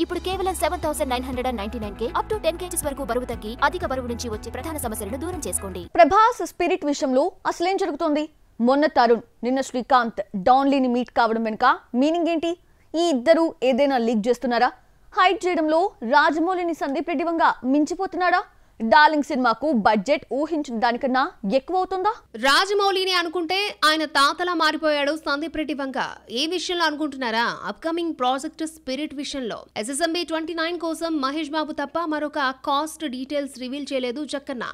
ఇప్పుడు కేవలం 7999K up to 10 kgs వరకు బరువు తగ్గి అధిక బరువు నుంచి వచ్చే ప్రధాన సమస్యలను దూరం చేసుకోండి. ప్రభాస్ స్పిరిట్ విషయంలో అసలేం జరుగుతోంది? మొన్న తరుణ్, నిన్న శ్రీకాంత్ డాన్లీని మీట్ కావడం వెనుక మీనింగ్ ఏంటి? ఈ ఇద్దరు ఏదైనా లీక్ చేస్తున్నారా? హైడ్ చేయడంలో రాజమౌళిని సందీప్ రెడ్డి వంగ మించిపోతున్నాడా? డార్లింగ్ సినిమాకు బడ్జెట్ ఊహించిన దానికన్నా ఎక్కువ అవుతుందా? రాజమౌళిని అనుకుంటే ఆయన తాతలా మారిపోయాడు సందీప్ రెడ్డి వంగ. ఏ విషయంలో అనుకుంటున్నారా? అప్కమింగ్ ప్రాజెక్ట్ స్పిరిట్ విషయంలో. SSMB 29 కోసం మహేష్ బాబు తప్ప మరొక కాస్ట్ డీటెయిల్స్ రివీల్ చేయలేదు జక్కన్న.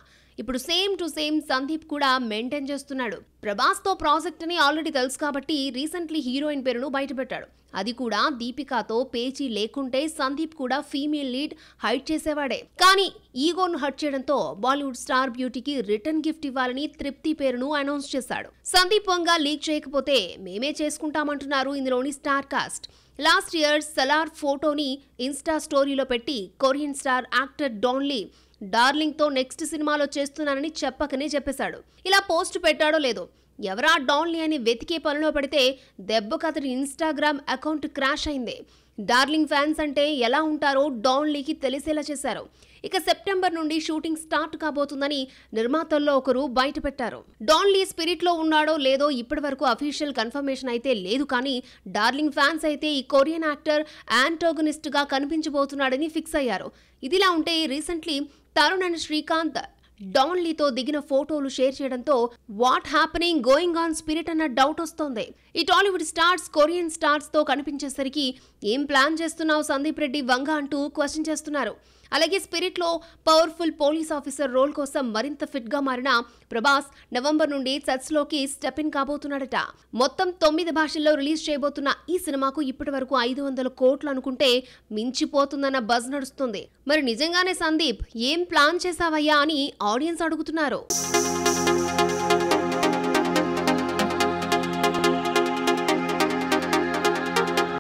ఇప్పుడు సేమ్ టు సేమ్ సందీప్ కూడా మెయింటైన్ చేస్తున్నాడు. ప్రభాస్ తో ప్రాజెక్ట్ అని ఆల్రెడీ తెలుసు కాబట్టి రీసెంట్లీ హీరోయిన్ పేరును బయటపెట్టాడు. అది కూడా దీపికాతో పేచీ లేకుంటే సందీప్ కూడా ఫీమేల్ లీడ్ హైడ్ చేసేవాడే. కానీ ఈగోను హర్ట్ చేయడంతో బాలీవుడ్ స్టార్ బ్యూటీకి రిటర్న్ గిఫ్ట్ ఇవ్వాలని తృప్తి పేరును అనౌన్స్ చేశాడు. సందీప్ వంగ లీక్ చేయకపోతే మేమే చేసుకుంటామంటున్నారు ఇందులోని star cast. Last year Salaar ఫోటోని ఇన్స్టా స్టోరీలో పెట్టి Korean star actor Don Lee darling తో నెక్స్ట్ సినిమాలో చేస్తున్నానని చెప్పకనే చెప్పేశాడు. ఇలా పోస్ట్ పెట్టాడో లేదో ఎవరా డాన్లీ అని వెతికే పనిలో పడితే దెబ్బకు అతని ఇన్స్టాగ్రామ్ అకౌంట్ క్రాష్ అయింది. డార్లింగ్ ఫ్యాన్స్ అంటే ఎలా ఉంటారో డాన్లీకి తెలిసేలా చేశారు. ఇక సెప్టెంబర్ నుండి షూటింగ్ స్టార్ట్ కాబోతుందని నిర్మాతల్లో ఒకరు బయట పెట్టారు. డాన్లీ స్పిరిట్ లో ఉన్నాడో లేదో ఇప్పటి వరకు అఫీషియల్ కన్ఫర్మేషన్ అయితే లేదు. కానీ డార్లింగ్ ఫ్యాన్స్ అయితే ఈ కొరియన్ యాక్టర్ యాంటోగనిస్ట్ గా కనిపించబోతున్నాడని ఫిక్స్ అయ్యారు. ఇదిలా ఉంటే రీసెంట్లీ తరుణ్ అండ్ శ్రీకాంత్ డాన్లీతో దిగిన ఫోటోలు షేర్ చేయడంతో what happening going on spirit అన్న డౌట్ వస్తోంది. ఈ టాలీవుడ్ స్టార్స్ కొరియన్ స్టార్స్ తో కనిపించేసరికి ఏం ప్లాన్ చేస్తున్నావు సందీప్ రెడ్డి వంగ అంటూ క్వశ్చన్ చేస్తున్నారు. అలాగే స్పిరిట్ లో పవర్ఫుల్ పోలీస్ ఆఫీసర్ రోల్ కోసం మరింత ఫిట్ గా మారిన ప్రభాస్ నవంబర్ నుండి సెట్స్ లోకి స్టెప్ ఇన్ కాబోతున్నాడట. మొత్తం 9 భాషల్లో రిలీజ్ చేయబోతున్న ఈ సినిమాకు ఇప్పటి వరకు 500 కోట్లు అనుకుంటే మించిపోతుందన్న బజ్ నడుస్తుంది. మరి నిజంగానే సందీప్ ఏం ప్లాన్ చేసావయ్యా అని ఆడియన్స్ అడుగుతున్నారు.